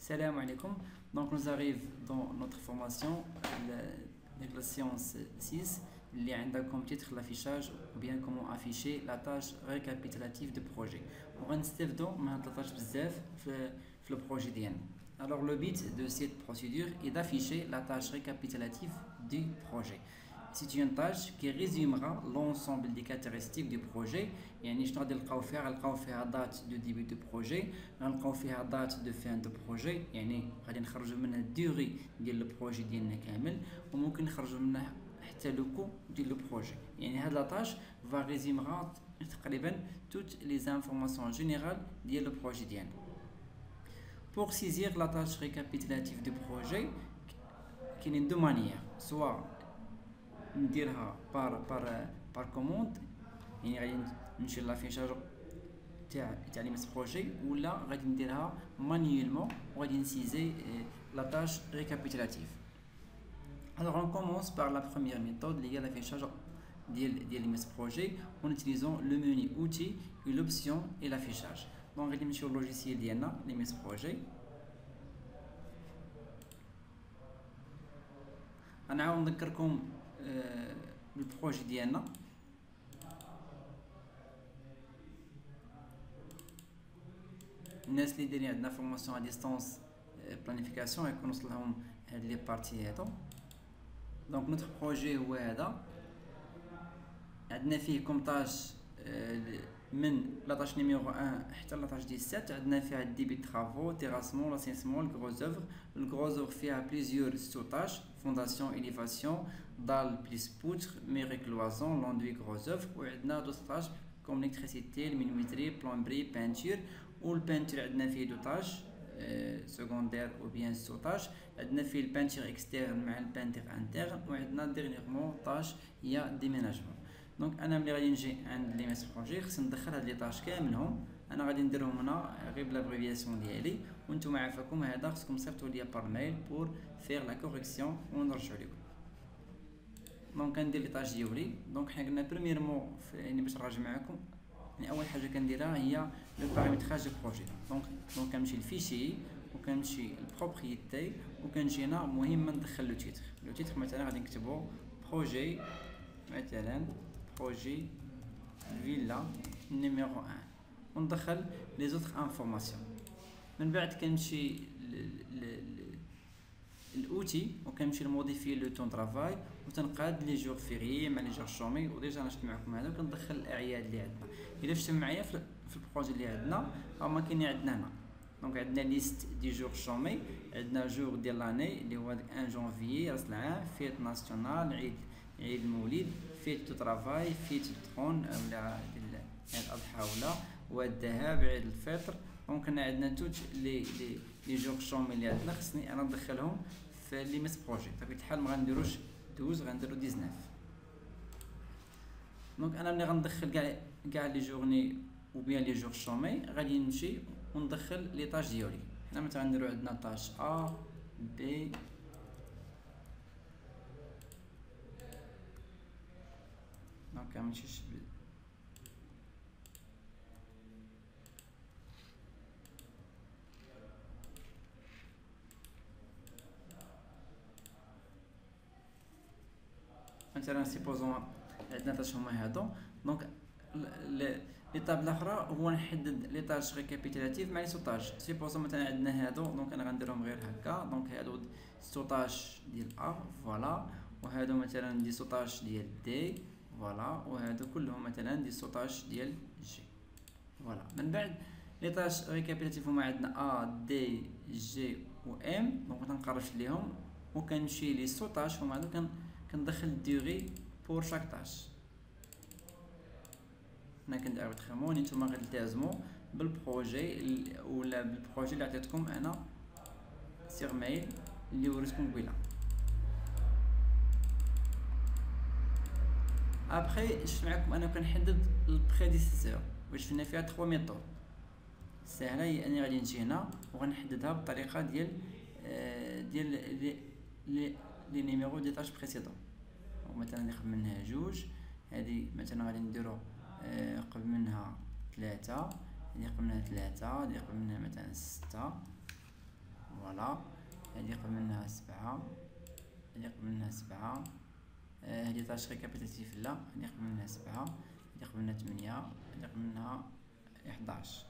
Salam alaikum. Donc nous arrivons dans notre formation de la séance 6 اللي عندها comme titre l'affichage ou bien comment afficher la tâche récapitulative du projet. وغنستافدوا من هاد التاج بزاف في le projet ديالنا. Alors le but de cette procédure est d'afficher la tâche récapitulative du projet. C'est une tâche qui résumera l'ensemble des caractéristiques du projet. يعني شنو غادي نلقاو فيها date de début du projet, غنلقاو فيها date de fin du projet. يعني غادي نخرجوا منها durée ديال البروجي ديالنا كامل وممكن نخرجوا منها حتى لو كو ديال لو بروجي. يعني هاد لا تاش va résumera تقريبا toutes les informations générales ديال لو بروجي ديالنا. Pour saisir la tâche récapitulative du projet, كاينين دو مانيير، سواء نديرها بار كوموند، يعني غادي نمشي لافيشاج تاع لي مس بروجي، ولا غادي نديرها مانيوالمون وغادي نسيزي لا تاش ريكابيتولاتيف. Alors on commence par la première méthode liée à l'affichage ديال لي مس بروجي en utilisant le menu outils et l'option et l'affichage. Donc غادي نمشيو للوجيسيال ديالنا لي مس بروجي، غنعاود نذكركم بالبروجي ديالنا. الناس اللي دايرين عندنا فورماسيون ا ديستانس بلانيفيكاسيون يكون وصل لهم هاد لي بارتي هادو. دونك نوتر بروجي هو هذا، عندنا فيه كوم تاش من لا تاش نيميرو 1 حتى لا تاش 17. عندنا فيها الديبي ترافو، تيراسمون، لاسينسمون، الكروز اوفر. الكروز اوفر فيها بليزيور سو تاش، فونداسيون، إليفاسيون، دال بليس بوتر، ميري كلوازون، لوندوي، كروز اوفر. وعندنا دوز تاش كوم ليكتريسيتي، المينومتري، بلومبري، بانتور. والبانتور عندنا فيه دو تاش سكوندير او بيان سو تاش. عندنا فيه البانتور اكسترن مع البانتور انترن. وعندنا ديرنييرمون تاش هي ديميناجمون. دونك انا ملي غادي نجي عند لي ميس بروجي خصني ندخل هاد لي طاش كاملهم. انا غادي نديرهم هنا غير بلابريفياسيون ديالي، وانتم عافاكم هذا خصكم تصيفطوا ليا بار ميل بور فير لا كوريكسيون ونرجعوا لكم. دونك كندير لي طاش ديالي. دونك حنا قلنا بريميرمون يعني باش نراجع معكم، يعني اول حاجه كنديرها هي لو بارامتراج دو بروجي. دونك كنمشي للفيشي وكنمشي للبروبريتي وكنجي هنا مهم ندخل لو تيتر. لو تيتر مثلا غادي نكتبو بروجي، مثلا بروجي فيلا نيميرو 1 وندخل لي زوتر انفورماسيون. من بعد كنمشي الاوتي وكنمشي لموديفي لو طون طرافاي وتنقاد لي جور فيري مع لي جور شومي. وديجا انا شفت معكم هذا وكندخل الاعياد اللي عندنا. الا شفتوا معايا في البروجي اللي عندنا هما كاينين عندنا هنا. دونك عندنا ليست دي جور شومي، عندنا جور ديال لاني اللي هو 1 جونفيي راس العام، فيت ناسيونال، عيد المولد، فيت دو طرافاي، فيت الترون ولا عيد الاضحى ولا الذهب، عيد الفطر. دونك هنا عندنا توت لي جور شومي اللي عندنا خصني انا ندخلهم في لي ميس بروجي. بطبيعه الحال ما غنديروش 12، غنديرو 19. دونك انا ملي غندخل كاع لي جورني و بيان لي جور شومي غادي نمشي وندخل لي طاج ديالي. حنا مثلا نديرو عندنا طاج ا بي دونك ماشيش مثلا سيبوزون عندنا طاش هما هادو. دونك ليطاب الاخرى هو نحدد لي طاج ريكابيتولاتيف مع لي سوطاج. سيبوزون مثلا عندنا هادو، دونك انا غنديرهم غير هكا. دونك هادو سوطاج ديال ا فوالا، وهادو مثلا دي سوطاج ديال دي فوالا، وهادو كلهم مثلا دي سوطاج ديال جي فوالا. من بعد لي طاج ريكابيتولاتيف هما عندنا ا دي جي و ام. دونك تنقرش ليهم وكنمشي لي سوطاج هما هادو كندخل الديغي بور شاك طاش. هنا كندير بتخمون نتوما غتلتزموا بالبروجي ولا بالبروجي اللي عطيتكم انا سيغ ميل اللي وريتكم قبيله. ابخي شفت معكم انا كنحدد البريديسيسور واش شفنا فيها 3 ميثود سهله. هي اني غادي نجي هنا وغنحددها بالطريقه ديال لي نيميرو دي طاج بريسيدون. مثلا ناخذ منها جوج، هذه مثلا غادي نديرو قبل منها 3، هذه قبل منها 3، هذه قبل منها مثلا 6 فوالا هادي قبل منها 7 هادي قبل منها 7 هادي طاش ريكابيتاتيف لا هادي قبل منها 7 هادي قبل منها 8 هادي قبل منها 11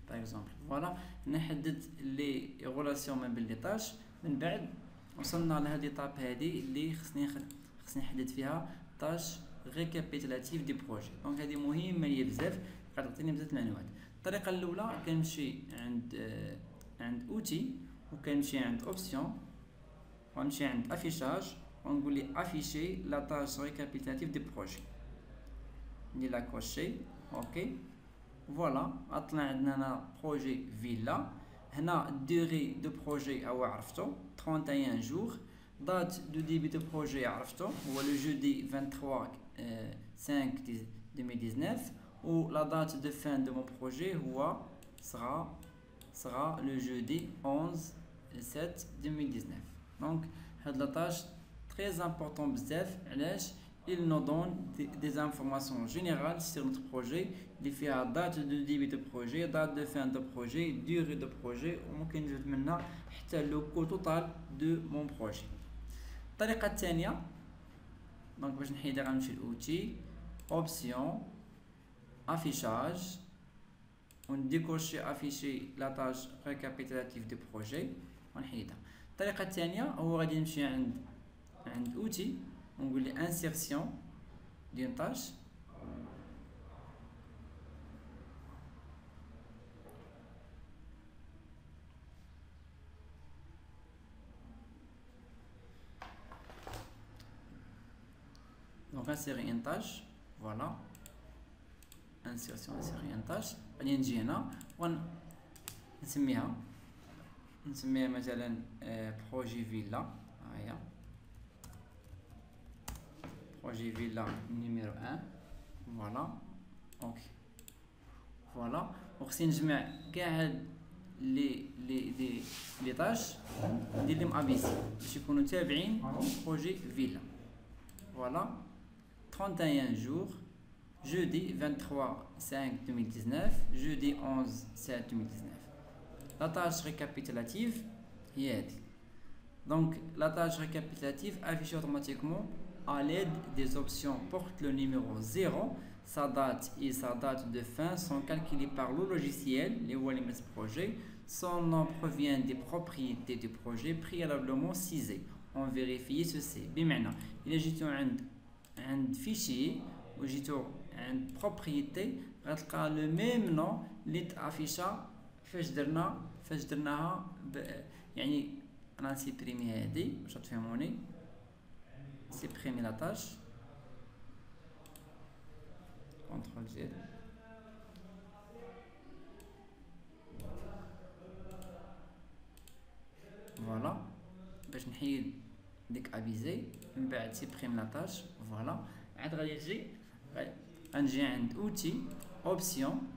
باغ اكزومبل. فوالا نحدد لي غولاسيون ما بين لي طاش. من بعد وصلنا لهاد ليطاب هادي اللي خصني نحدد فيها طاش ريكابيتولاتيف دي بروجي. دونك هادي مهمه ليا بزاف، قاعد تعطيني بزاف المعلومات. الطريقه الاولى كنمشي عند اوتي وكنمشي عند اوبسيون ونمشي عند افيشاج ونقول لي افيشي لا طاش ريكابيتولاتيف دي بروجي، ندير لا كوشي اوكي. فوالا اطلع عندنا هنا بروجي فيلا. هنا الدوري دو بروجي هو عرفتو 31 جور. دات دو ديبي دو بروجي عرفتو هو لو جودي 23/5/2019 و لا دات دو فان دو مون بروجي هو sera le jeudi 11/7/2019. دونك هاد لا طاش très important بزاف. علاش؟ il nous donne des informations générales sur notre projet اللي فيها date de début de projet, date de fin de projet, durée de projet وممكن نزيد منها حتى لو كو توتال دو مون بروجي. الطريقه الثانيه دونك باش نحيدها غنمشي لاوتي اوبسيون افيشاج ونديكوشي افيشي لا طاج ريكابيتولاتيف دو بروجي ونحيدها. الطريقه الثانيه هو غادي نمشي عند اوتي ونقول لي انسيرسيون ديال طاج دونك انسيري ان تاج. فوالا انسيرسيون انسيري ان تاج. غادي نجي هنا ونسميها مثلا بروجي فيلا. ها هي بروجي فيلا نيميرو 1. فوالا اوكي. فوالا وخصني نجمع كاع هاد لي طاش ندير لهم ابيسي باش يكونوا تابعين بروجي فيلا. فوالا 31 jours jeudi 23/5/2019 jeudi 11/7/2019. la tâche récapitulative هي هادي. donc la tâche récapitulative affiche automatiquement à l'aide des options porte le numéro 0. sa date et sa date de fin sont calculées par le logiciel les Walimas projet. son nom provient des propriétés du projet préalablement cisées. on vérifie ceci بمعنى إلا جيتو عند فيشي وجيتو عند بروبريتي غتلقى لو ميم نو اللي تافيشا فاش درناها يعني انا نسيبريمي هادي باش تفهموني. سيبريمي لا طاش كونترول زد فوالا باش نحيد ديك افيزي. من بعد سيبريم لا طاش. فوالا عاد غنجي عند اوتي اوبسيون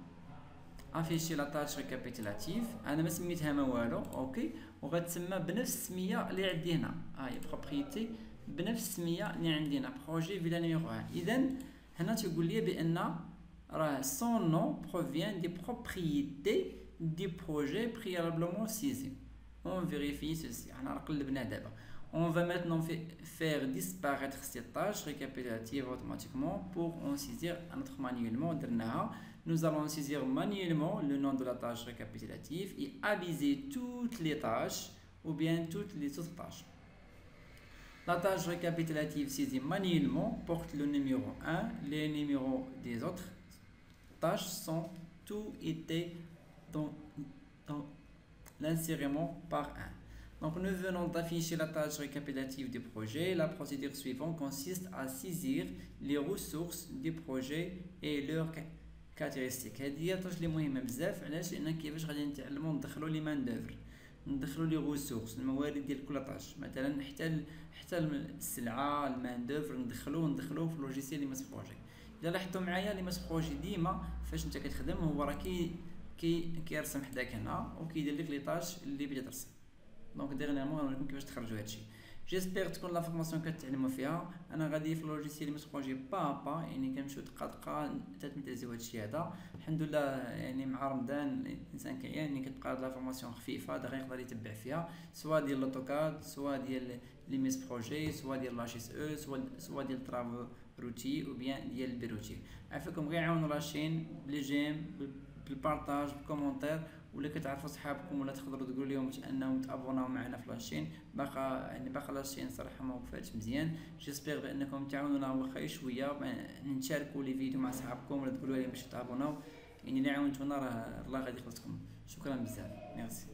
افيشي لا طاش ريكابيتولاتيف. انا ما سميتها ما والو اوكي وغتسمى بنفس السميه اللي عندي هنا. ها هي بروبريتي بنفس السميه اللي عندي هنا بروجي فيلا نيميرو 1. اذا هنا تيقول لي بان راه سون نو بروفيان دي بروبريتي دي بروجي بريالابلومون سيزي. on vérifie ceci. انا قلبنا دابا. on va maintenant faire disparaître cette tâche récapitulative automatiquement pour en saisir un autre manuellement. Nous allons saisir manuellement le nom de la tâche récapitulative et aviser toutes les tâches ou bien toutes les autres tâches. La tâche récapitulative saisie manuellement porte le numéro 1. Les numéros des autres tâches sont tous été dans l'insérement par 1. Donc nous venons d'afficher la tâche récapitulative du projet. La procédure suivante consiste à saisir les ressources du projet et leurs caractéristiques. هذه هي الطاش اللي مهمه بزاف. علاش؟ لان كيفاش غادي نتعلموا ندخلوا لي مان دوفر، ندخلوا لي ريسورس الموارد ديال كل طاش. مثلا حتى السلعه المان دوفر ندخلوه في اللوجيسيال لي ماس بروجي. الا لاحظتوا معايا لي ماس بروجي ديما فاش انت كتخدم هو راه كيرسم حداك هنا وكيدير لك لي طاش اللي بغيتي ترسم. دونك ديغنيغمون غنوريكم كيفاش تخرجوا هادشي. جيسبيغ تكون لا فورماسيون كتعلموا فيها. انا غادي في اللوجيسيال ميتروجي با يعني كنمشيو دقه دقه تتمتازيو هادشي هذا. الحمد لله يعني مع رمضان الانسان يعني كتبقى لا فورماسيون خفيفه دغيا يقدر يتبع فيها، سواء ديال لوتوكاد، سواء ديال لي ميس بروجي، سواء ديال لاشيس او، سواء ديال ترافو روتي او بيان ديال البيروتي. عافاكم غير عاونوا لاشين بلي جيم، بالبارطاج، بالكومونتير، ولا كتعرفوا صحابكم ولا تقدروا تقولوا لهم انهم تابوناو معنا في لاشين. باقا لاشين صراحه ما وقفاتش مزيان. جيسبيغ بانكم تعاونونا واخا شويه نشاركوا لي فيديو مع صحابكم ولا تقولوا لهم باش تابوناو. يعني اللي عاونتونا راه الله غادي يخلصكم. شكرا بزاف، ميرسي.